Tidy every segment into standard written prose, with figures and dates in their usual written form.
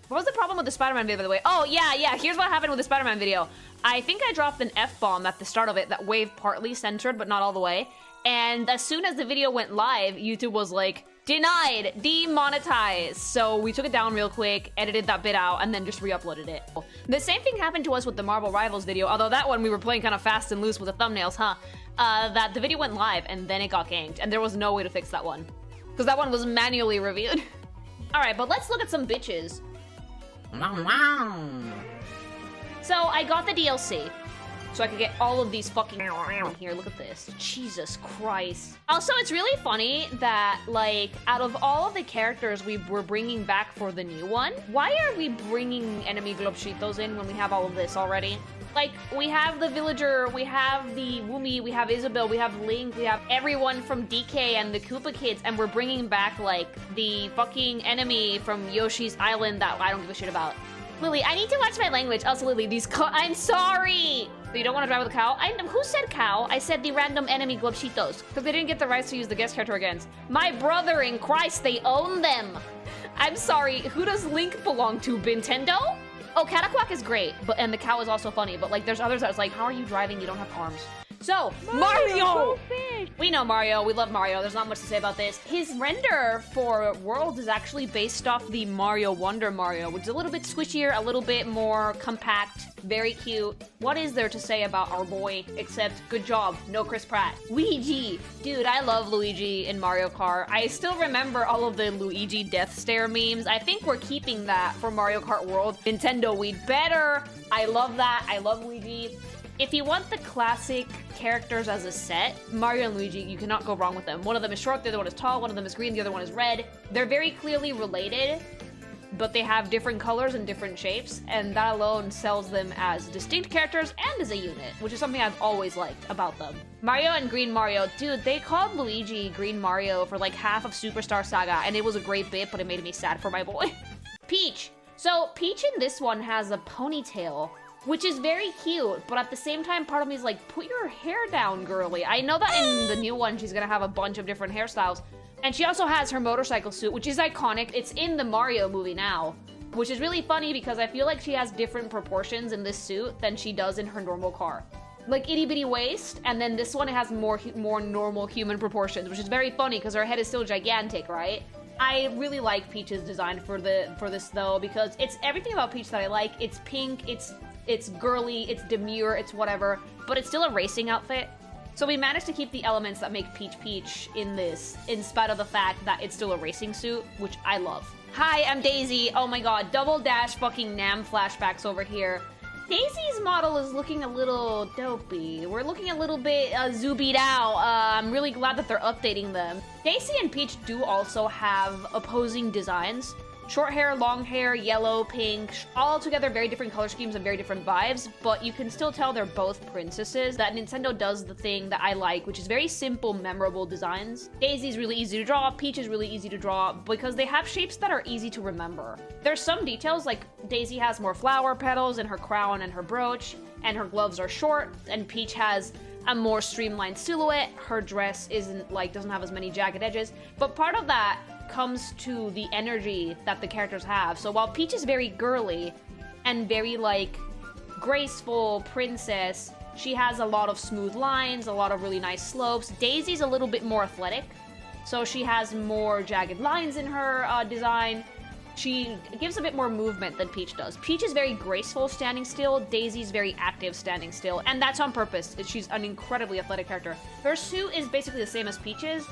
What was the problem with the Spider-Man video, by the way? Oh, yeah, here's what happened with the Spider-Man video. I think I dropped an F-bomb at the start of it that wave partly censored, but not all the way. And as soon as the video went live, YouTube was like, denied, demonetized. So we took it down real quick, edited that bit out, and then just re-uploaded it. The same thing happened to us with the Marvel Rivals video, although that one we were playing kind of fast and loose with the thumbnails, huh? That the video went live, and then it got ganked, and there was no way to fix that one. Because that one was manually reviewed. Alright, but let's look at some bitches. So I got the DLC, so I could get all of these fucking in here. Look at this. Jesus Christ. Also, it's really funny that, like, out of all of the characters we were bringing back for the new one, why are we bringing enemy Globshitos in when we have all of this already? Like, we have the Villager, we have the Woomy, we have Isabelle, we have Link, we have everyone from DK and the Koopa kids, and we're bringing back, like, the fucking enemy from Yoshi's Island that I don't give a shit about. Lily, I need to watch my language. Also, Lily, these I'm sorry! So you don't want to drive with a cow? Who said cow? I said the random enemy Globshitos, because they didn't get the rights to use the guest character against. My brother in Christ, they own them! I'm sorry, who does Link belong to, Nintendo? Oh, Cataquack is great, and the cow is also funny, but like there's others that's like, how are you driving? You don't have arms. So, Mario! We know Mario, we love Mario, there's not much to say about this. His render for Worlds is actually based off the Mario Wonder Mario, which is a little bit squishier, a little bit more compact, very cute. What is there to say about our boy, except good job, no Chris Pratt. Luigi! Dude, I love Luigi in Mario Kart. I still remember all of the Luigi death stare memes. I think we're keeping that for Mario Kart World. Nintendo, we'd better! I love that, I love Luigi. If you want the classic characters as a set, Mario and Luigi, you cannot go wrong with them. One of them is short, the other one is tall, one of them is green, the other one is red. They're very clearly related, but they have different colors and different shapes, and that alone sells them as distinct characters and as a unit, which is something I've always liked about them. Mario and Green Mario, dude, they called Luigi Green Mario for like half of Superstar Saga, and it was a great bit, but it made me sad for my boy. Peach. So Peach in this one has a ponytail, which is very cute, but at the same time, part of me is like, put your hair down, girly. I know that in the new one, she's gonna have a bunch of different hairstyles. And she also has her motorcycle suit, which is iconic. It's in the Mario movie now, which is really funny because I feel like she has different proportions in this suit than she does in her normal car. Like itty bitty waist, and then this one has more normal human proportions, which is very funny because her head is still gigantic, right? I really like Peach's design for this though, because it's everything about Peach that I like. It's pink, it's girly, it's demure, it's whatever, but it's still a racing outfit. So we managed to keep the elements that make Peach Peach in this, in spite of the fact that it's still a racing suit, which I love. Hi, I'm Daisy. Oh my god, double dash fucking Nam flashbacks over here. Daisy's model is looking a little dopey. We're looking a little bit zoobied out. I'm really glad that they're updating them. Daisy and Peach do also have opposing designs. Short hair, long hair, yellow, pink, all together very different color schemes and very different vibes, but you can still tell they're both princesses. That Nintendo does the thing that I like, which is very simple, memorable designs. Daisy's really easy to draw, Peach is really easy to draw, because they have shapes that are easy to remember. There's some details, like Daisy has more flower petals in her crown and her brooch, and her gloves are short, and Peach has a more streamlined silhouette. Her dress doesn't have as many jagged edges, but part of that comes to the energy that the characters have. So while Peach is very girly and very like graceful princess, she has a lot of smooth lines, a lot of really nice slopes. Daisy's a little bit more athletic, so she has more jagged lines in her design. She gives a bit more movement than Peach does. Peach is very graceful standing still, Daisy's very active standing still, and that's on purpose. She's an incredibly athletic character. Her suit is basically the same as Peach's,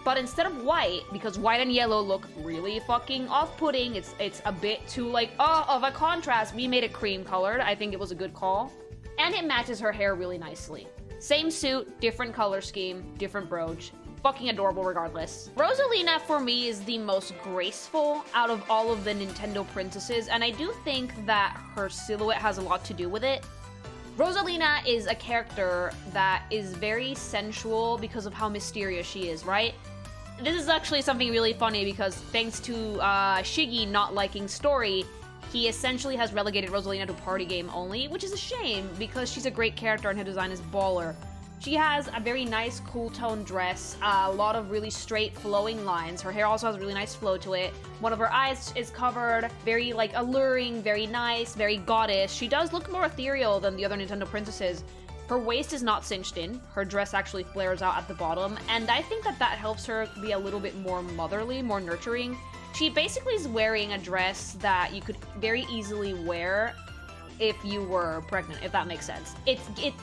but instead of white, because white and yellow look really fucking off-putting, it's a bit too like, of a contrast, we made it cream colored. I think it was a good call. And it matches her hair really nicely. Same suit, different color scheme, different brooch. Fucking adorable regardless. Rosalina for me is the most graceful out of all of the Nintendo princesses, and I do think that her silhouette has a lot to do with it. Rosalina is a character that is very sensual because of how mysterious she is, right? This is actually something really funny because thanks to Shiggy not liking story, he essentially has relegated Rosalina to party game only, which is a shame because she's a great character and her design is baller. She has a very nice cool tone dress, a lot of really straight flowing lines. Her hair also has a really nice flow to it. One of her eyes is covered, very like alluring, very nice, very goddess. She does look more ethereal than the other Nintendo princesses. Her waist is not cinched in. Her dress actually flares out at the bottom, and I think that that helps her be a little bit more motherly, more nurturing. She basically is wearing a dress that you could very easily wear if you were pregnant, if that makes sense. It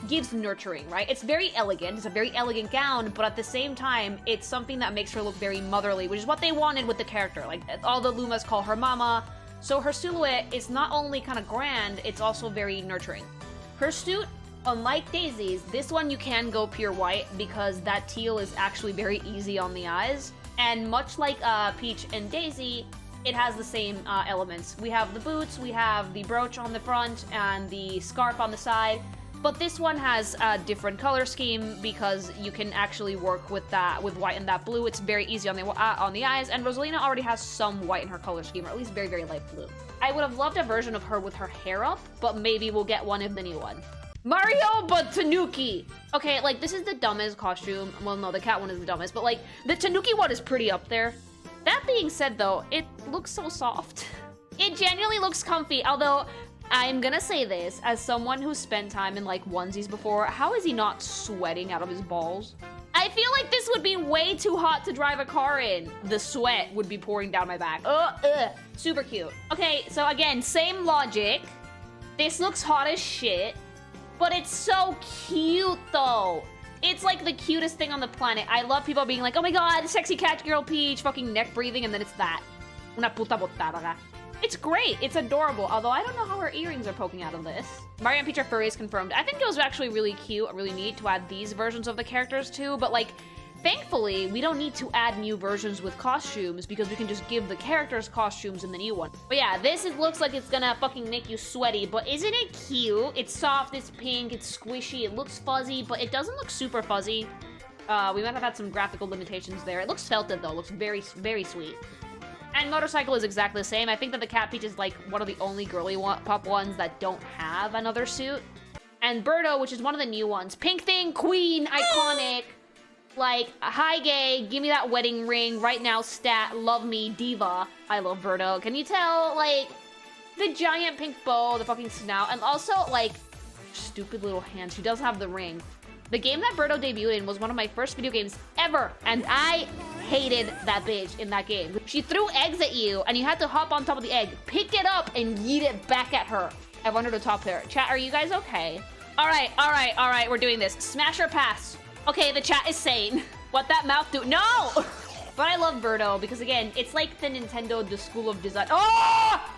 gives nurturing, right? It's very elegant. It's a very elegant gown, but at the same time, it's something that makes her look very motherly, which is what they wanted with the character. Like, all the Lumas call her mama, so her silhouette is not only kind of grand, it's also very nurturing. Her suit, unlike Daisy's, this one you can go pure white because that teal is actually very easy on the eyes. And much like Peach and Daisy, it has the same elements. We have the boots, we have the brooch on the front, and the scarf on the side. But this one has a different color scheme because you can actually work with that, with white and that blue. It's very easy on the eyes, and Rosalina already has some white in her color scheme, or at least very, very light blue. I would have loved a version of her with her hair up, but maybe we'll get one in the new one. Mario, but Tanooki! Okay, like, this is the dumbest costume. Well, no, the cat one is the dumbest, but, like, the Tanooki one is pretty up there. That being said, though, it looks so soft. It genuinely looks comfy, although I'm gonna say this, as someone who's spent time in, like, onesies before, how is he not sweating out of his balls? I feel like this would be way too hot to drive a car in. The sweat would be pouring down my back. Super cute. Okay, so again, same logic. This looks hot as shit, but it's so cute, though. It's like the cutest thing on the planet. I love people being like, oh my god, sexy cat girl Peach, fucking neck breathing, and then it's that. Una puta botada. It's great. It's adorable, although I don't know how her earrings are poking out of this. Mario and Peach are furries confirmed. I think it was actually really cute, really neat to add these versions of the characters too, but like, thankfully, we don't need to add new versions with costumes because we can just give the characters costumes in the new one. But yeah, looks like it's gonna fucking make you sweaty, but isn't it cute? It's soft, it's pink, it's squishy, it looks fuzzy, but it doesn't look super fuzzy. We might have had some graphical limitations there. It looks felted though, it looks very, very sweet. And Motorcycle is exactly the same. I think that the Cat Peach is like one of the only girly pop ones that don't have another suit. And Birdo, which is one of the new ones. Pink thing, queen, iconic. Like, hi gay, give me that wedding ring right now, stat, love me, diva. I love Birdo. Can you tell, like, the giant pink bow, the fucking snout, and also, like, stupid little hands. She does have the ring. The game that Birdo debuted in was one of my first video games ever, and I hated that bitch in that game. She threw eggs at you, and you had to hop on top of the egg, pick it up, and yeet it back at her. I wanted to top her. Chat, are you guys okay? All right, we're doing this. Smash or pass? Okay, the chat is sane. What that mouth do? No! But I love Birdo because, again, it's like the Nintendo, the School of Design. Oh!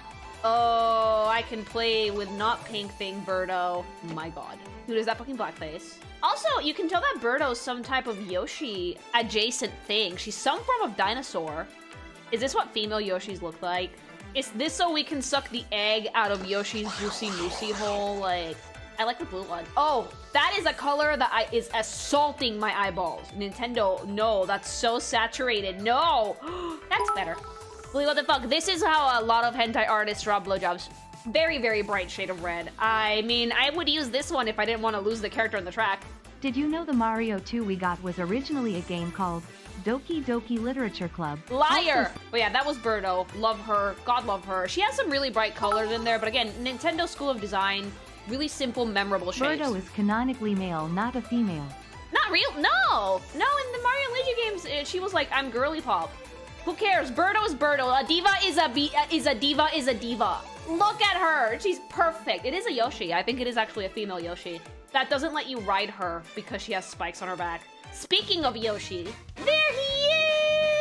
Oh, I can play with not pink thing Birdo. My god. Dude, is that fucking blackface? Also, you can tell that Birdo's some type of Yoshi adjacent thing. She's some form of dinosaur. Is this what female Yoshis look like? Is this so we can suck the egg out of Yoshi's juicy moosey hole? Like, I like the blue one. Oh, that is a color that is assaulting my eyeballs. Nintendo, no, that's so saturated. No, that's better. What the fuck? This is how a lot of hentai artists draw blowjobs. Very, very bright shade of red. I mean, I would use this one if I didn't want to lose the character in the track. Did you know the Mario 2 we got was originally a game called Doki Doki Literature Club? Liar! But yeah, that was Birdo. Love her. God love her. She has some really bright colors in there, but again, Nintendo School of Design, really simple, memorable shapes. Birdo is canonically male, not a female. Not real? No! No, in the Mario and Luigi games, she was like, I'm girly pop. Who cares? Birdo is Birdo. A diva is a diva is a diva. Look at her. She's perfect. It is a Yoshi. I think it is actually a female Yoshi. That doesn't let you ride her because she has spikes on her back. Speaking of Yoshi, there he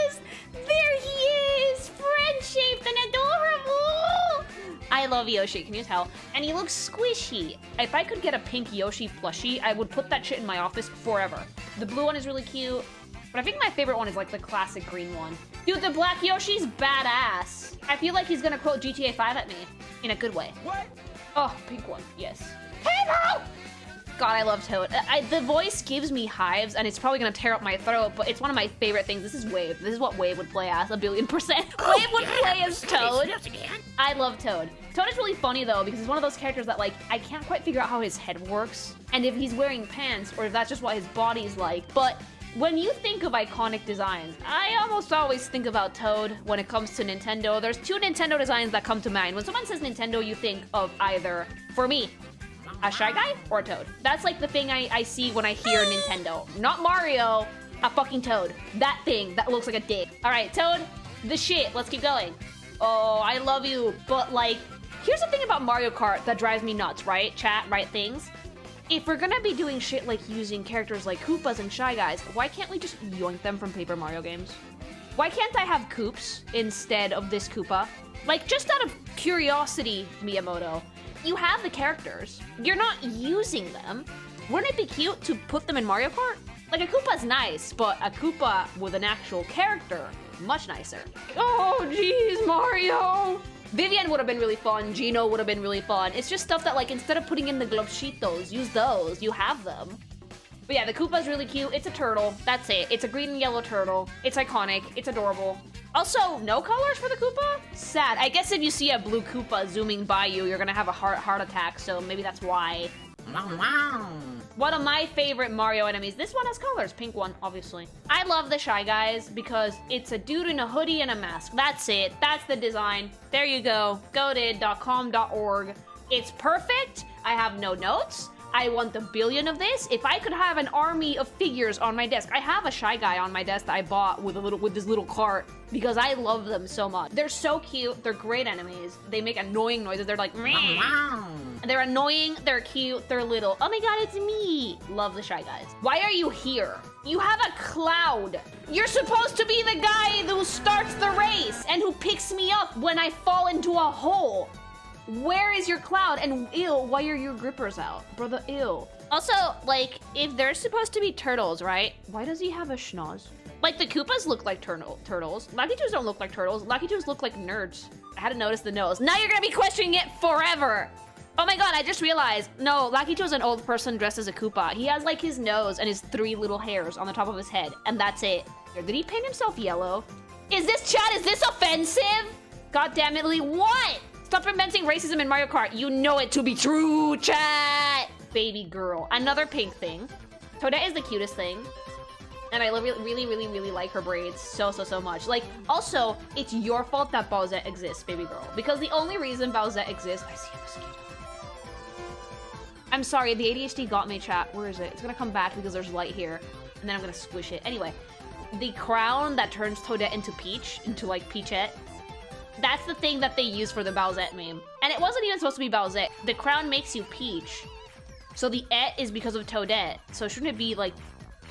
is! There he is! Friend-shaped and adorable! I love Yoshi, can you tell? And he looks squishy. If I could get a pink Yoshi plushie, I would put that shit in my office forever. The blue one is really cute, but I think my favorite one is like the classic green one. Dude, the black Yoshi's badass. I feel like he's gonna quote GTA 5 at me in a good way. What? Oh, pink one, yes. Hello! God, I love Toad. The voice gives me hives, and it's probably gonna tear up my throat, but it's one of my favorite things. This is Wave. This is what Wave would play as, 1,000,000,000%. Wave would play as Toad. I love Toad. Toad is really funny though, because he's one of those characters that like, I can't quite figure out how his head works, and if he's wearing pants, or if that's just what his body's like, but when you think of iconic designs, I almost always think about Toad when it comes to Nintendo. There's two Nintendo designs that come to mind. When someone says Nintendo, you think of either, for me, a Shy Guy or a Toad. That's like the thing I see when I hear Nintendo. Not Mario, a fucking Toad. That thing that looks like a dick. All right, Toad, the shit. Let's keep going. Oh, I love you. But like, here's the thing about Mario Kart that drives me nuts, right? Chat, right things. If we're gonna be doing shit like using characters like Koopas and Shy Guys, why can't we just yoink them from Paper Mario games? Why can't I have Koops instead of this Koopa? Like, just out of curiosity, Miyamoto, you have the characters. You're not using them. Wouldn't it be cute to put them in Mario Kart? Like, a Koopa's nice, but a Koopa with an actual character, much nicer. Oh, jeez, Mario! Vivian would have been really fun. Gino would have been really fun. It's just stuff that, like, instead of putting in the Globshitos, use those. You have them. But yeah, the Koopa's really cute. It's a turtle. That's it. It's a green and yellow turtle. It's iconic. It's adorable. Also, no colors for the Koopa? Sad. I guess if you see a blue Koopa zooming by you, you're gonna have a heart attack, so maybe that's why. One of my favorite Mario enemies. This one has colors. Pink one, obviously. I love the Shy Guys because it's a dude in a hoodie and a mask. That's it. That's the design. There you go. goated.com.org. It's perfect. I have no notes. I want a billion of this. If I could have an army of figures on my desk. I have a Shy Guy on my desk that I bought with this little cart because I love them so much. They're so cute. They're great enemies. They make annoying noises. They're like, meow. They're annoying, they're cute, they're little. Oh my god, it's me! Love the Shy Guys. Why are you here? You have a cloud. You're supposed to be the guy who starts the race and who picks me up when I fall into a hole. Where is your cloud? And ew, why are your grippers out? Brother, ew. Also, like, if they're supposed to be turtles, right? Why does he have a schnoz? Like, the Koopas look like turtles. Lakitus don't look like turtles. Lakitus look like nerds. I had to notice the nose. Now you're gonna be questioning it forever! Oh my god, I just realized. No, Lakitu's an old person dressed as a Koopa. He has like his nose and his 3 little hairs on the top of his head, and that's it. Did he paint himself yellow? Is this offensive? God damn it, Lee, what? Stop inventing racism in Mario Kart. You know it to be true, chat. Baby girl. Another pink thing. Toadette is the cutest thing. And I really like her braids so much. Like, also, it's your fault that Bowsette exists, baby girl. Because the only reason Bowsette exists... I see a mosquito. I'm sorry, the ADHD got me, chat. Where is it? It's gonna come back because there's light here. And then I'm gonna squish it. Anyway, the crown that turns Toadette into Peach, into like Peachette, that's the thing that they use for the Bowsette meme. And it wasn't even supposed to be Bowsette. The crown makes you Peach. So the et is because of Toadette. So shouldn't it be like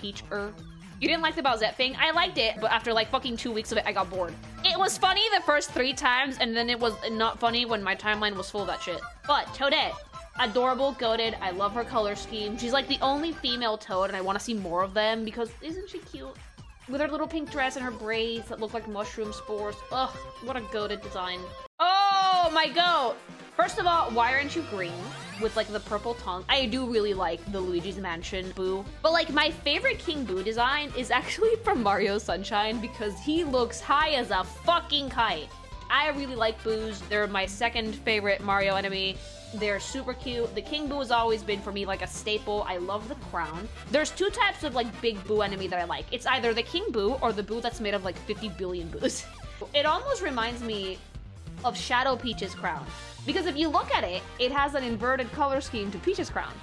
Peach-er? You didn't like the Bowsette thing? I liked it, but after like fucking 2 weeks of it, I got bored. It was funny the first 3 times, and then it was not funny when my timeline was full of that shit. But Toadette, adorable, goated. I love her color scheme. She's like the only female Toad, and I want to see more of them because isn't she cute? With her little pink dress and her braids that look like mushroom spores. Ugh, what a goated design. Oh my goat! First of all, why aren't you green with like the purple tongue? I do really like the Luigi's Mansion Boo. But like my favorite King Boo design is actually from Mario Sunshine because he looks high as a fucking kite. I really like Boos. They're my second favorite Mario enemy. They're super cute. The King Boo has always been for me like a staple. I love the crown. There's 2 types of like big Boo enemy that I like. It's either the King Boo or the Boo that's made of like 50 billion Boos. It almost reminds me of Shadow Peach's crown. Because if you look at it, it has an inverted color scheme to Peach's crown.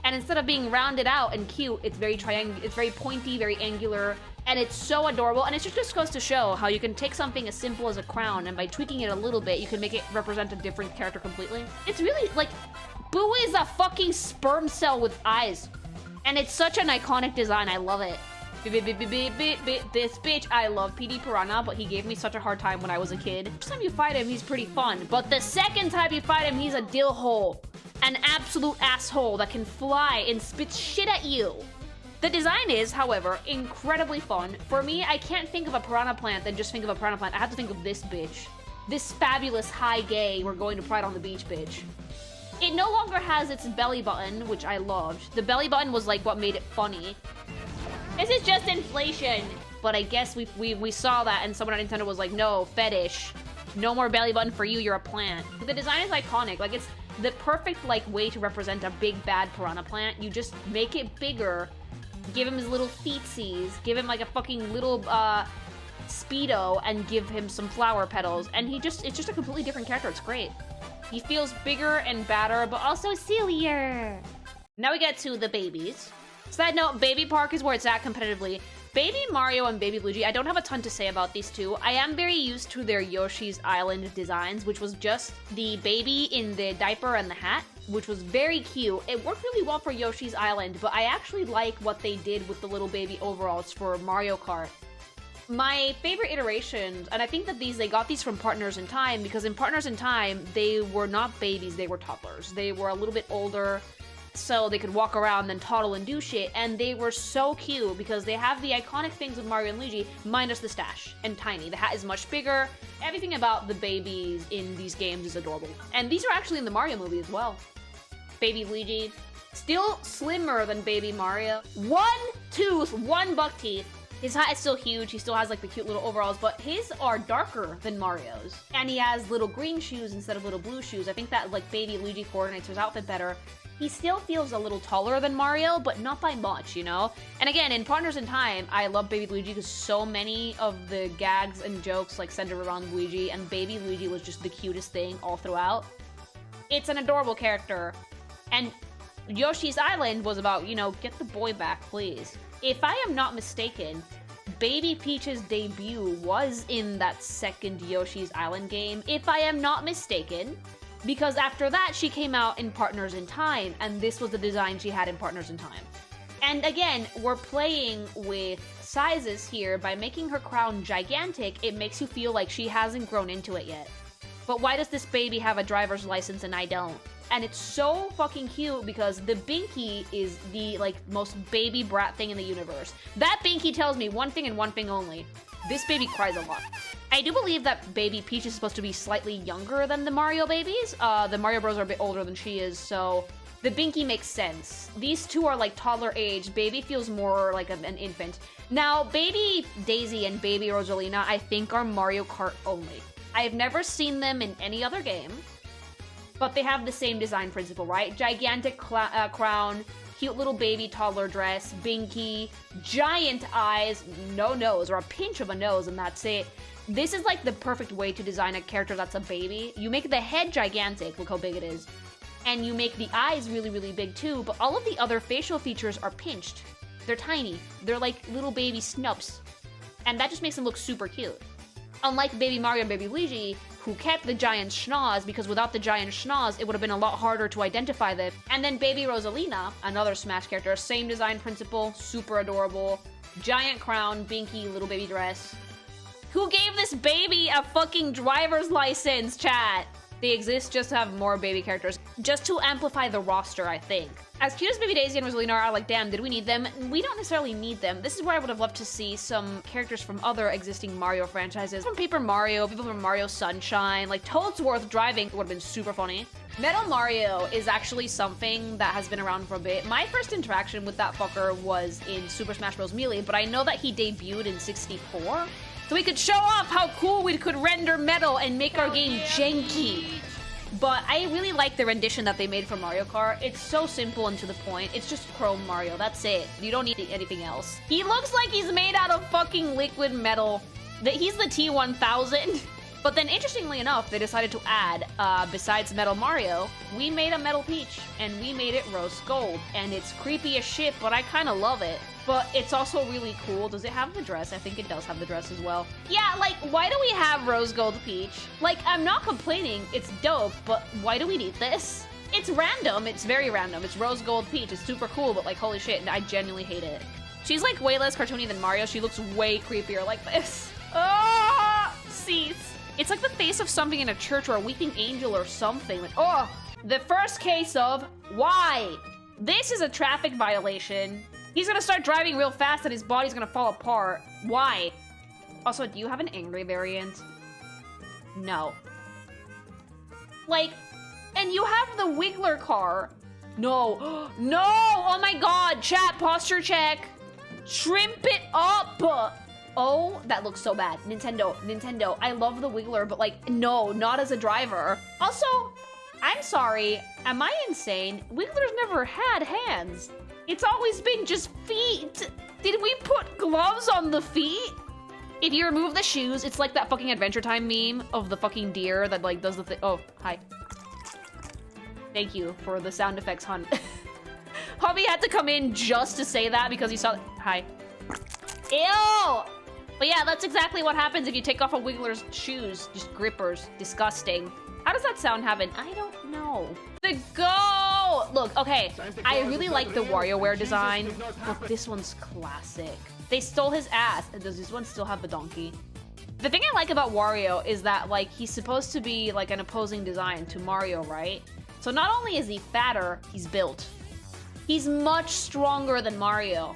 And instead of being rounded out and cute, it's very it's very pointy, very angular, and it's so adorable. And it just goes to show how you can take something as simple as a crown, and by tweaking it a little bit, you can make it represent a different character completely. It's really, like, Boo is a fucking sperm cell with eyes. And it's such an iconic design, I love it. This bitch, I love Petey Piranha, but he gave me such a hard time when I was a kid. First time you fight him, he's pretty fun. But the second time you fight him, he's a dill hole. An absolute asshole that can fly and spit shit at you. The design is, however, incredibly fun. For me, I can't think of a piranha plant and just think of a piranha plant. I have to think of this bitch. This fabulous high gay, we're going to Pride on the Beach bitch. It no longer has its belly button, which I loved. The belly button was like what made it funny. This is just inflation. But I guess we saw that and someone on Nintendo was like, no, fetish. No more belly button for you, you're a plant. The design is iconic. Like, it's the perfect, like, way to represent a big, bad piranha plant. You just make it bigger, give him his little feetsies, give him, like, a fucking little, Speedo, and give him some flower petals. And it's just a completely different character. It's great. He feels bigger and badder, but also sillier. Now we get to the babies. Side note, Baby Park is where it's at competitively. Baby Mario and Baby Luigi, I don't have a ton to say about these two. I am very used to their Yoshi's Island designs, which was just the baby in the diaper and the hat, which was very cute. It worked really well for Yoshi's Island, but I actually like what they did with the little baby overalls for Mario Kart. My favorite iterations, and I think that they got these from Partners in Time, because in Partners in Time, they were not babies, they were toddlers. They were a little bit older, so they could walk around and toddle and do shit, and they were so cute because they have the iconic things of Mario and Luigi, minus the stash, and tiny. The hat is much bigger. Everything about the babies in these games is adorable. And these are actually in the Mario movie as well. Baby Luigi, still slimmer than Baby Mario. One tooth, one buck teeth. His hat is still huge, he still has like the cute little overalls, but his are darker than Mario's. And he has little green shoes instead of little blue shoes. I think that like Baby Luigi coordinates his outfit better. He still feels a little taller than Mario, but not by much, you know? And again, in Partners in Time, I love Baby Luigi because so many of the gags and jokes like centered around Luigi, and Baby Luigi was just the cutest thing all throughout. It's an adorable character. And Yoshi's Island was about, you know, get the boy back, please. If I am not mistaken, Baby Peach's debut was in that second Yoshi's Island game, if I am not mistaken. Because after that, she came out in Partners in Time, and this was the design she had in Partners in Time. And again, we're playing with sizes here. By making her crown gigantic, it makes you feel like she hasn't grown into it yet. But why does this baby have a driver's license and I don't? And it's so fucking cute because the Binky is the, like, most baby brat thing in the universe. That Binky tells me one thing and one thing only. This baby cries a lot. I do believe that Baby Peach is supposed to be slightly younger than the Mario babies. The Mario Bros are a bit older than she is, so the Binky makes sense. These two are like toddler age. Baby feels more like an infant. Now, Baby Daisy and Baby Rosalina, I think, are Mario Kart only. I have never seen them in any other game, but they have the same design principle, right? Gigantic crown, cute little baby toddler dress, Binky, giant eyes, no nose, or a pinch of a nose, and that's it. This is like the perfect way to design a character that's a baby. You make the head gigantic, look how big it is. And you make the eyes really, really big too, but all of the other facial features are pinched. They're tiny. They're like little baby snubs. And that just makes them look super cute. Unlike Baby Mario and Baby Luigi, who kept the giant schnoz, because without the giant schnoz, it would have been a lot harder to identify them. And then Baby Rosalina, another Smash character, same design principle, super adorable. Giant crown, Binky, little baby dress. Who gave this baby a fucking driver's license, chat? They exist just to have more baby characters. Just to amplify the roster, I think. As cute as Baby Daisy and Rosalina are, like, damn, did we need them? We don't necessarily need them. This is where I would have loved to see some characters from other existing Mario franchises. From Paper Mario, people from Mario Sunshine, like Toadsworth driving would have been super funny. Metal Mario is actually something that has been around for a bit. My first interaction with that fucker was in Super Smash Bros. Melee, but I know that he debuted in 64. So we could show off how cool we could render Metal and make our game janky. But I really like the rendition that they made for Mario Kart. It's so simple and to the point. It's just Chrome Mario, that's it. You don't need anything else. He looks like he's made out of fucking liquid metal. He's the T-1000. But then, interestingly enough, they decided to add, besides Metal Mario, we made a Metal Peach, and we made it rose gold. And it's creepy as shit, but I kind of love it. But it's also really cool. Does it have the dress? I think it does have the dress as well. Yeah, like, why do we have rose gold Peach? Like, I'm not complaining, it's dope, but why do we need this? It's random, it's very random. It's rose gold Peach, it's super cool, but like, holy shit, I genuinely hate it. She's like way less cartoony than Mario. She looks way creepier like this. Ah, seats. It's like the face of something in a church or a weeping angel or something. Like, oh, the first case of why? This is a traffic violation. He's gonna start driving real fast and his body's gonna fall apart. Why? Also, do you have an angry variant? No. Like, and you have the Wiggler car. No. No! Oh my god! Chat, posture check. Shrimp it up! Oh, that looks so bad. Nintendo, I love the Wiggler, but like, no, not as a driver. Also, I'm sorry, am I insane? Wiggler's never had hands. It's always been just feet. Did we put gloves on the feet? If you remove the shoes, it's like that fucking Adventure Time meme of the fucking deer that like does the thing. Oh, hi. Thank you for the sound effects, hon. Hobby had to come in just to say that because he saw. Hi. Ew! But yeah, that's exactly what happens if you take off a Wiggler's shoes. Just grippers. Disgusting. How does that sound happen? I don't know. The go! Look, okay, I really like the WarioWare design, but this one's classic. They stole his ass. Does this one still have the donkey? The thing I like about Wario is that, like, he's supposed to be, like, an opposing design to Mario, right? So not only is he fatter, he's built. He's much stronger than Mario.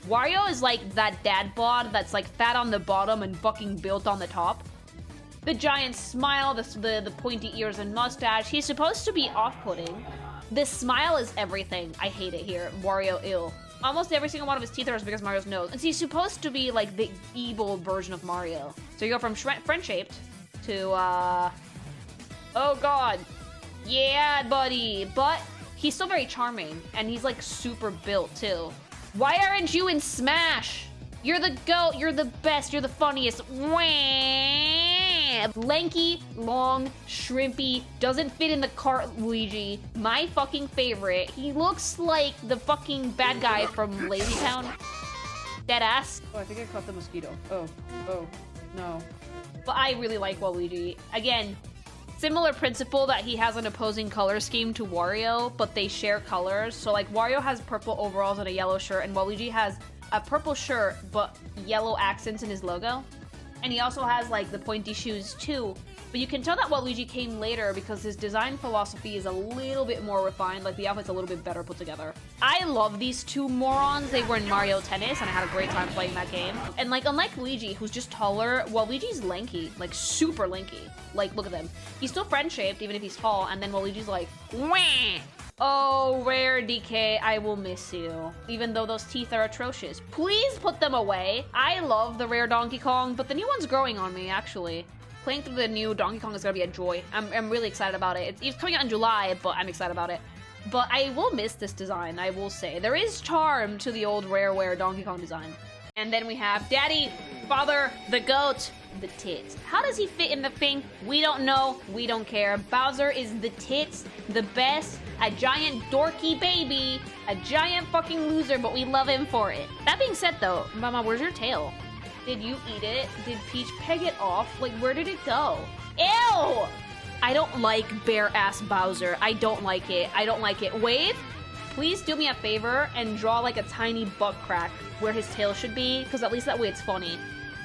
Wario is like that dad bod that's, like, fat on the bottom and fucking built on the top. The giant smile, the pointy ears and mustache. He's supposed to be off-putting. This smile is everything. I hate it here. Wario, ill. Almost every single one of his teeth are as big as Mario's nose. And he's supposed to be like the evil version of Mario. So you go from friend-shaped to, oh god. Yeah, buddy. But he's still very charming. And he's like super built too. Why aren't you in Smash? You're the GOAT. You're the best. You're the funniest. Wah! Lanky, long, shrimpy, doesn't fit in the cart Luigi. My fucking favorite. He looks like the fucking bad guy from Lazy Town. Dead ass. Oh, I think I caught the mosquito. Oh, no. But I really like Waluigi. Again, similar principle that he has an opposing color scheme to Wario, but they share colors. So like Wario has purple overalls and a yellow shirt, and Waluigi has a purple shirt, but yellow accents in his logo. And he also has, like, the pointy shoes, too. But you can tell that Waluigi came later because his design philosophy is a little bit more refined. Like, the outfit's a little bit better put together. I love these two morons. They were in Mario Tennis, and I had a great time playing that game. And, like, unlike Luigi, who's just taller, Waluigi's lanky. Like, super lanky. Like, look at him. He's still friend-shaped, even if he's tall. And then Waluigi's like, wah! Oh, Rare DK, I will miss you. Even though those teeth are atrocious. Please put them away. I love the Rare Donkey Kong, but the new one's growing on me, actually. Playing through the new Donkey Kong is gonna be a joy. I'm really excited about it. It's coming out in July, but I'm excited about it. But I will miss this design, I will say. There is charm to the old Rareware Donkey Kong design. And then we have Daddy, Father, the Goat, the tits. How does he fit in the thing? We don't know. We don't care. Bowser is the tits, the best, a giant dorky baby, a giant fucking loser, but we love him for it. That being said, though, Mama, where's your tail? Did you eat it? Did Peach peg it off? Like, where did it go? Ew! I don't like bare-ass Bowser. I don't like it. I don't like it. Wave, please do me a favor and draw, like, a tiny butt crack where his tail should be, because at least that way it's funny.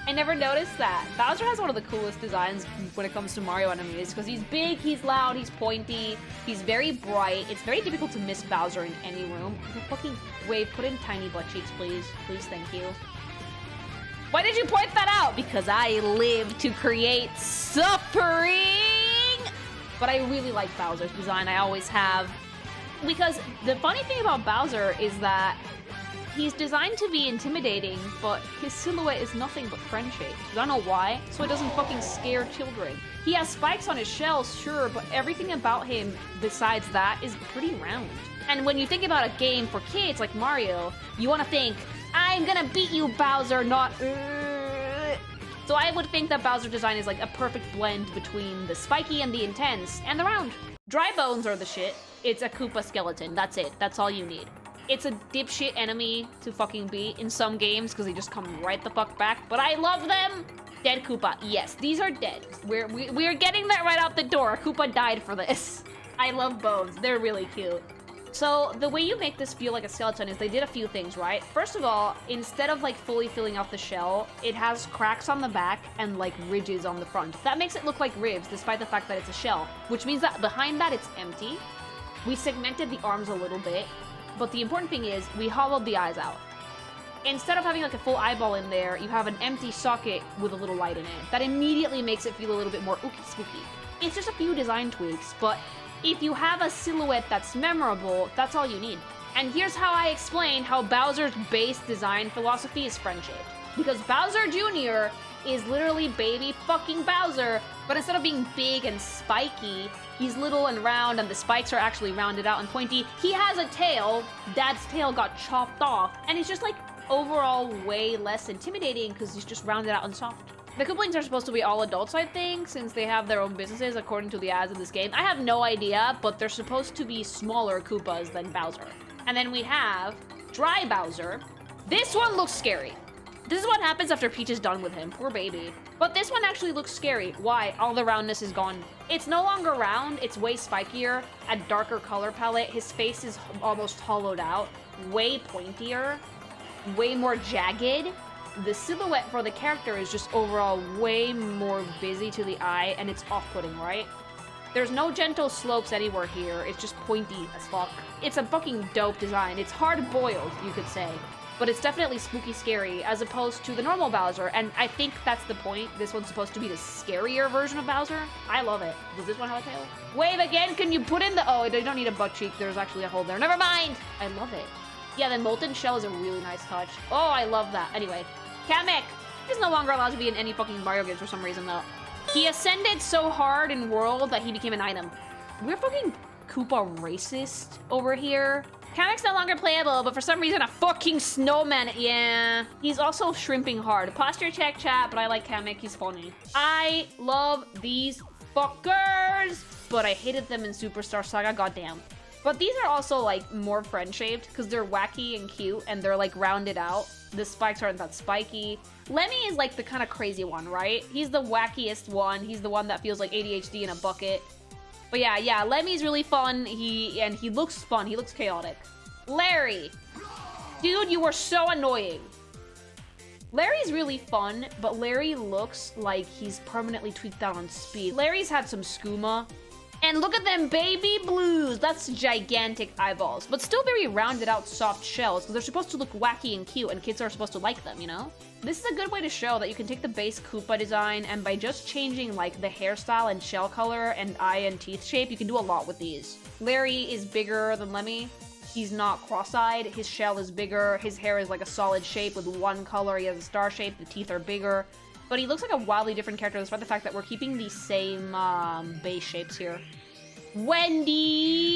I never noticed that. Bowser has one of the coolest designs when it comes to Mario enemies, because he's big, he's loud, he's pointy, he's very bright. It's very difficult to miss Bowser in any room. Fucking Wave, put in tiny butt cheeks, please. Please, thank you. Why did you point that out? Because I live to create suffering! But I really like Bowser's design, I always have. Because the funny thing about Bowser is that he's designed to be intimidating, but his silhouette is nothing but friend-shaped. I don't know why, so it doesn't fucking scare children. He has spikes on his shells, sure, but everything about him besides that is pretty round. And when you think about a game for kids like Mario, you want to think, I'm gonna beat you, Bowser, not So I would think that Bowser design is like a perfect blend between the spiky and the intense, and the round. Dry bones are the shit. It's a Koopa skeleton, that's it. That's all you need. It's a dipshit enemy to fucking beat in some games because they just come right the fuck back, but I love them! Dead Koopa. Yes, these are dead. We're getting that right out the door. Koopa died for this. I love bones. They're really cute. So the way you make this feel like a skeleton is they did a few things, right? First of all, instead of like fully filling out the shell, it has cracks on the back and like ridges on the front. That makes it look like ribs despite the fact that it's a shell, which means that behind that it's empty. We segmented the arms a little bit, but the important thing is we hollowed the eyes out. Instead of having like a full eyeball in there, you have an empty socket with a little light in it. That immediately makes it feel a little bit more ooky spooky. It's just a few design tweaks, but if you have a silhouette that's memorable, that's all you need. And here's how I explain how Bowser's base design philosophy is friend-shaped. Because Bowser Jr. is literally baby fucking Bowser, but instead of being big and spiky, he's little and round, and the spikes are actually rounded out and pointy. He has a tail. Dad's tail got chopped off, and he's just like overall way less intimidating because he's just rounded out and soft. The Koopalings are supposed to be all adults, I think, since they have their own businesses according to the ads in this game. I have no idea, but they're supposed to be smaller Koopas than Bowser. And then we have Dry Bowser. This one looks scary. This is what happens after Peach is done with him. Poor baby. But this one actually looks scary. Why? All the roundness is gone. It's no longer round. It's way spikier. A darker color palette. His face is almost hollowed out. Way pointier. Way more jagged. The silhouette for the character is just overall way more busy to the eye, and it's off-putting, right? There's no gentle slopes anywhere here. It's just pointy as fuck. It's a fucking dope design. It's hard-boiled, you could say. But it's definitely spooky scary as opposed to the normal Bowser, and I think that's the point. This one's supposed to be the scarier version of Bowser. I love it. Does this one have a tail? Wave again, can you put in the... Oh, you don't need a butt cheek. There's actually a hole there. Never mind! I love it. Yeah, the molten shell is a really nice touch. Oh, I love that. Anyway, Kamek! He's no longer allowed to be in any fucking Mario games for some reason, though. He ascended so hard in World that he became an item. We're fucking Koopa racist over here. Kamek's no longer playable, but for some reason a fucking snowman. Yeah. He's also shrimping hard. Posture check, chat, but I like Kamek. He's funny. I love these fuckers, but I hated them in Superstar Saga. Goddamn. But these are also like more friend-shaped because they're wacky and cute and they're like rounded out. The spikes aren't that spiky. Lemmy is like the kind of crazy one, right? He's the wackiest one. He's the one that feels like ADHD in a bucket. But yeah, Lemmy's really fun. He looks fun. He looks chaotic. Larry. Dude, you are so annoying. Larry's really fun, but Larry looks like he's permanently tweaked out on speed. Larry's had some skooma. And look at them baby blues. That's gigantic eyeballs, but still very rounded out soft shells because they're supposed to look wacky and cute and kids are supposed to like them, you know? This is a good way to show that you can take the base Koopa design and by just changing like the hairstyle and shell color and eye and teeth shape, you can do a lot with these. Larry is bigger than Lemmy. He's not cross-eyed. His shell is bigger. His hair is like a solid shape with one color. He has a star shape. The teeth are bigger. But he looks like a wildly different character despite the fact that we're keeping the same base shapes here. Wendy!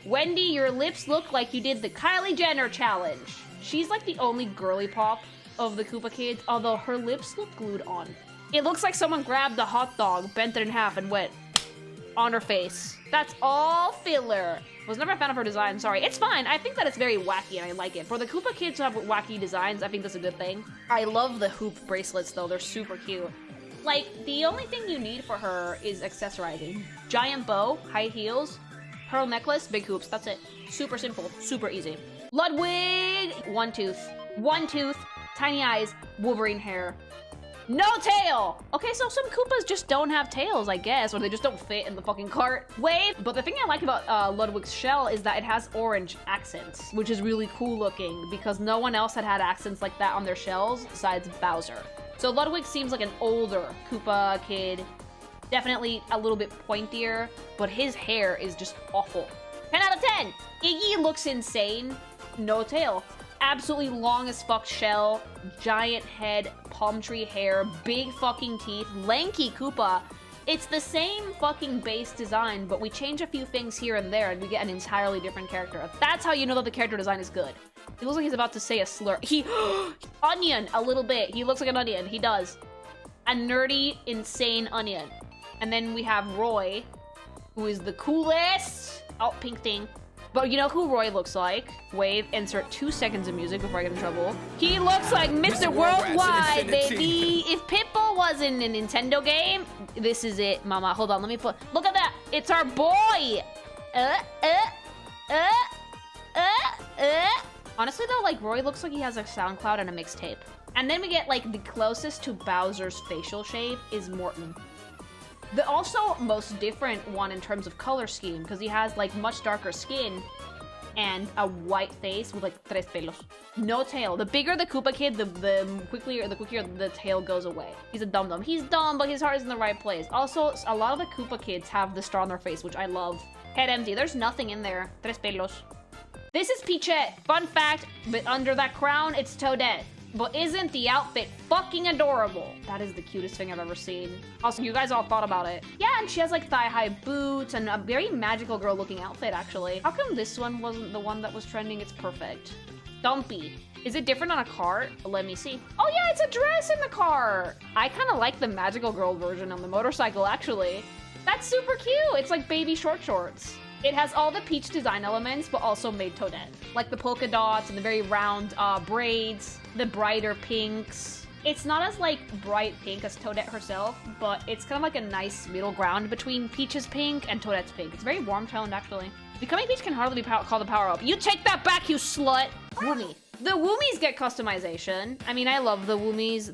Wendy, your lips look like you did the Kylie Jenner challenge. She's like the only girly pop of the Koopa kids, although her lips look glued on. It looks like someone grabbed a hot dog, bent it in half, and went on her face. That's all filler. Was never a fan of her design, sorry. It's fine. I think that it's very wacky and I like it. For the Koopa kids to have wacky designs, I think that's a good thing. I love the hoop bracelets though. They're super cute. Like, the only thing you need for her is accessorizing. Giant bow, high heels, pearl necklace, big hoops. That's it. Super simple, super easy. Ludwig! One tooth, tiny eyes, Wolverine hair. No tail! Okay, so some Koopas just don't have tails, I guess, or they just don't fit in the fucking cart. Wave! But the thing I like about Ludwig's shell is that it has orange accents, which is really cool looking because no one else had accents like that on their shells besides Bowser. So Ludwig seems like an older Koopa kid. Definitely a little bit pointier, but his hair is just awful. 10 out of 10! Iggy looks insane. No tail. Absolutely long as fuck shell, giant head, palm tree hair, big fucking teeth, lanky Koopa. It's the same fucking base design, but we change a few things here and there and we get an entirely different character. That's how you know that the character design is good. He looks like he's about to say a slur. Onion, a little bit. He looks like an onion. He does. A nerdy, insane onion. And then we have Roy, who is the coolest. Oh, pink thing. But you know who Roy looks like? Wave, insert 2 seconds of music before I get in trouble. He looks like Mr. Worldwide, baby! If Pitbull was in a Nintendo game, this is it, mama. Hold on, let me put... Look at that! It's our boy! Honestly though, like, Roy looks like he has a SoundCloud and a mixtape. And then we get, like, the closest to Bowser's facial shape is Morton. The also most different one in terms of color scheme, because he has like much darker skin and a white face with like tres pelos. No tail. The bigger the Koopa kid, the quicker the tail goes away. He's a dum-dum. He's dumb, but his heart is in the right place. Also, a lot of the Koopa kids have the star on their face, which I love. Head empty. There's nothing in there. Tres pelos. This is Peachette. Fun fact, but under that crown, it's Toadette. But isn't the outfit fucking adorable? That is the cutest thing I've ever seen. Also, you guys all thought about it. Yeah, and she has like thigh-high boots and a very magical girl looking outfit, actually. How come this one wasn't the one that was trending? It's perfect. Dumpy. Is it different on a cart? Let me see. Oh yeah, it's a dress in the cart. I kind of like the magical girl version on the motorcycle, actually. That's super cute. It's like baby short shorts. It has all the Peach design elements, but also made Toadette. Like the polka dots and the very round braids, the brighter pinks. It's not as like bright pink as Toadette herself, but it's kind of like a nice middle ground between Peach's pink and Toadette's pink. It's very warm toned, actually. Becoming Peach can hardly be called a power up. You take that back, you slut! Woomy. The Woomies get customization. I mean, I love the Woomies.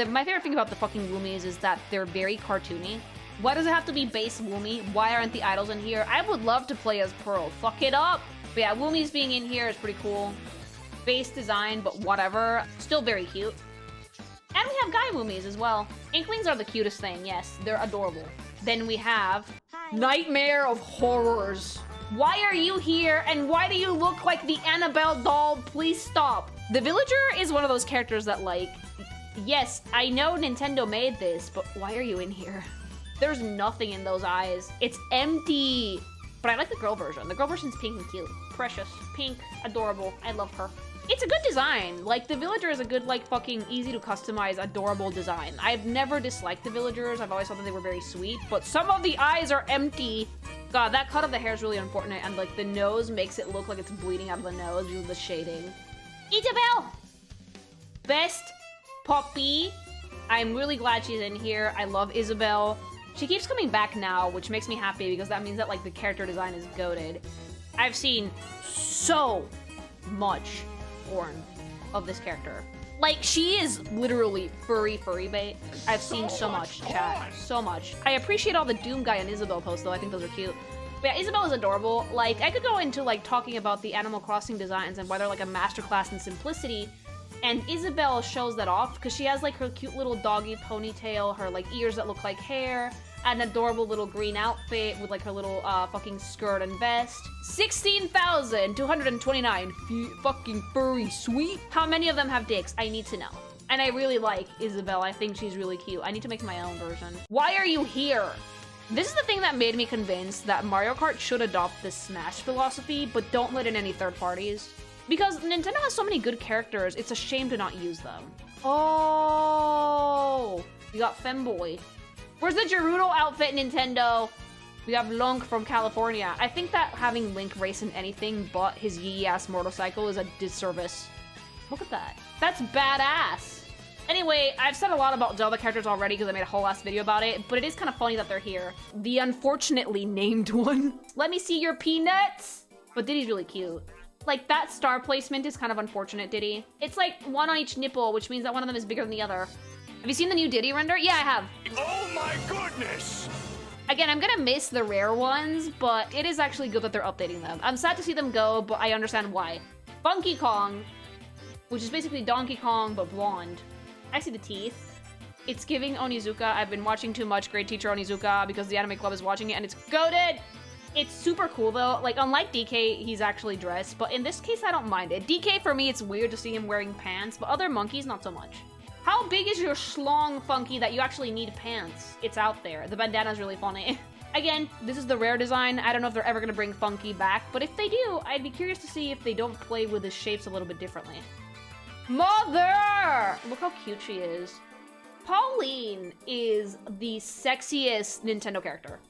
My favorite thing about the fucking Woomies is that they're very cartoony. Why does it have to be base Woomy? Why aren't the idols in here? I would love to play as Pearl. Fuck it up. But yeah, Woomies being in here is pretty cool. Base design, but whatever. Still very cute. And we have Guy Woomies as well. Inklings are the cutest thing, yes. They're adorable. Then we have Nightmare of Horrors. Why are you here? And why do you look like the Annabelle doll? Please stop. The Villager is one of those characters that like, yes, I know Nintendo made this, but why are you in here? There's nothing in those eyes. It's empty. But I like the girl version. The girl version's pink and cute. Precious. Pink. Adorable. I love her. It's a good design. Like, the Villager is a good, like, fucking easy to customize, adorable design. I've never disliked the Villagers. I've always thought that they were very sweet. But some of the eyes are empty. God, that cut of the hair is really unfortunate. And, like, the nose makes it look like it's bleeding out of the nose due to the shading. Isabelle! Best Poppy. I'm really glad she's in here. I love Isabelle. She keeps coming back now, which makes me happy because that means that, like, the character design is goated. I've seen so much porn of this character. Like, she is literally furry bait. I've seen so much, chat. So much. I appreciate all the Doom Guy and Isabelle posts, though. I think those are cute. But yeah, Isabelle is adorable. Like, I could go into, like, talking about the Animal Crossing designs and why they're, like, a masterclass in simplicity. And Isabelle shows that off because she has, like, her cute little doggy ponytail, her, like, ears that look like hair, an adorable little green outfit with, like, her little fucking skirt and vest. 16,229 fucking furry sweet. How many of them have dicks? I need to know. And I really like Isabelle. I think she's really cute. I need to make my own version. Why are you here? This is the thing that made me convinced that Mario Kart should adopt this Smash philosophy, but don't let in any third parties. Because Nintendo has so many good characters, it's a shame to not use them. Oh, we got Femboy. Where's the Gerudo outfit, Nintendo? We have Lunk from California. I think that having Link race in anything but his yee-ass motorcycle is a disservice. Look at that. That's badass. Anyway, I've said a lot about Zelda characters already because I made a whole ass video about it, but it is kind of funny that they're here. The unfortunately named one. Let me see your peanuts. But Diddy's really cute. Like, that star placement is kind of unfortunate, Diddy. It's like one on each nipple, which means that one of them is bigger than the other. Have you seen the new Diddy render? Yeah, I have. Oh my goodness! Again, I'm gonna miss the rare ones, but it is actually good that they're updating them. I'm sad to see them go, but I understand why. Funky Kong, which is basically Donkey Kong, but blonde. I see the teeth. It's giving Onizuka. I've been watching too much Great Teacher Onizuka because the anime club is watching it, and it's goated! It's super cool, though. Like, unlike DK, he's actually dressed, but in this case, I don't mind it. DK, for me, it's weird to see him wearing pants, but other monkeys, not so much. How big is your schlong, Funky, that you actually need pants? It's out there. The bandana's really funny. Again, this is the rare design. I don't know if they're ever gonna bring Funky back, but if they do, I'd be curious to see if they don't play with his shapes a little bit differently. Mother! Look how cute she is. Pauline is the sexiest Nintendo character.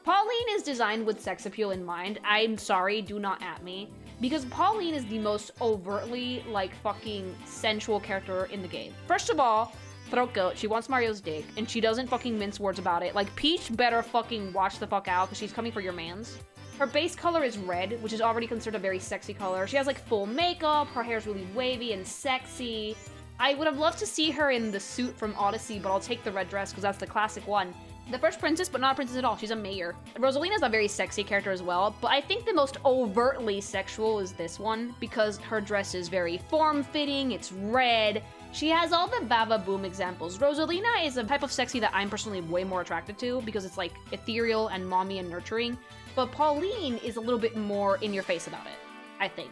Pauline is designed with sex appeal in mind. I'm sorry, do not at me. Because Pauline is the most overtly, like, fucking sensual character in the game. First of all, throat goat, she wants Mario's dick, and she doesn't fucking mince words about it. Like, Peach better fucking watch the fuck out, because she's coming for your mans. Her base color is red, which is already considered a very sexy color. She has, like, full makeup, her hair's really wavy and sexy. I would have loved to see her in the suit from Odyssey, but I'll take the red dress, because that's the classic one. The first princess, but not a princess at all. She's a mayor. Rosalina's a very sexy character as well, but I think the most overtly sexual is this one because her dress is very form-fitting, it's red. She has all the Bava Boom examples. Rosalina is a type of sexy that I'm personally way more attracted to because it's like ethereal and mommy and nurturing, but Pauline is a little bit more in your face about it, I think.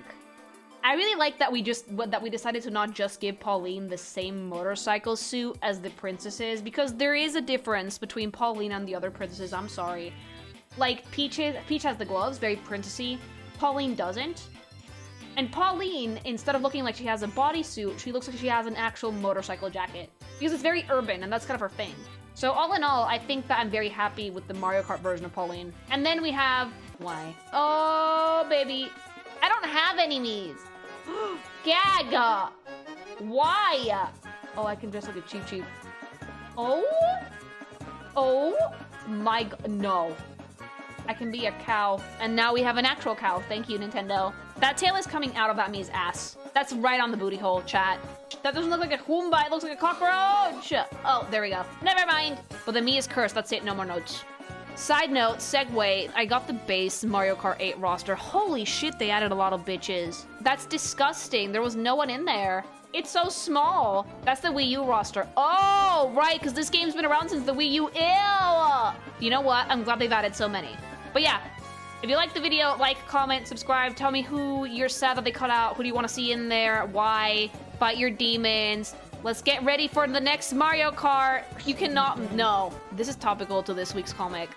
I really like that we decided to not just give Pauline the same motorcycle suit as the princesses, because there is a difference between Pauline and the other princesses. I'm sorry. Like, Peach has the gloves, very princessy. Pauline doesn't. And Pauline, instead of looking like she has a bodysuit, she looks like she has an actual motorcycle jacket. Because it's very urban, and that's kind of her thing. So all in all, I think that I'm very happy with the Mario Kart version of Pauline. And then we have... Why? Oh, baby. I don't have any Miis. Gaga! Why? Oh, I can dress like a Cheep Cheep. Oh? Oh my god, no. I can be a cow. And now we have an actual cow. Thank you, Nintendo. That tail is coming out of that Mii's ass. That's right on the booty hole, chat. That doesn't look like a Hoomba, it looks like a cockroach! Oh, there we go. Never mind. But the Mii is cursed, that's it, no more notes. Side note, segue, I got the base Mario Kart 8 roster. Holy shit, they added a lot of bitches. That's disgusting. There was no one in there. It's so small. That's the Wii U roster. Oh, right, because this game's been around since the Wii U. Ew! You know what? I'm glad they've added so many. But yeah, if you liked the video, like, comment, subscribe. Tell me who you're sad that they cut out. Who do you want to see in there? Why? Fight your demons. Let's get ready for the next Mario Kart. You cannot... No. This is topical to this week's comic.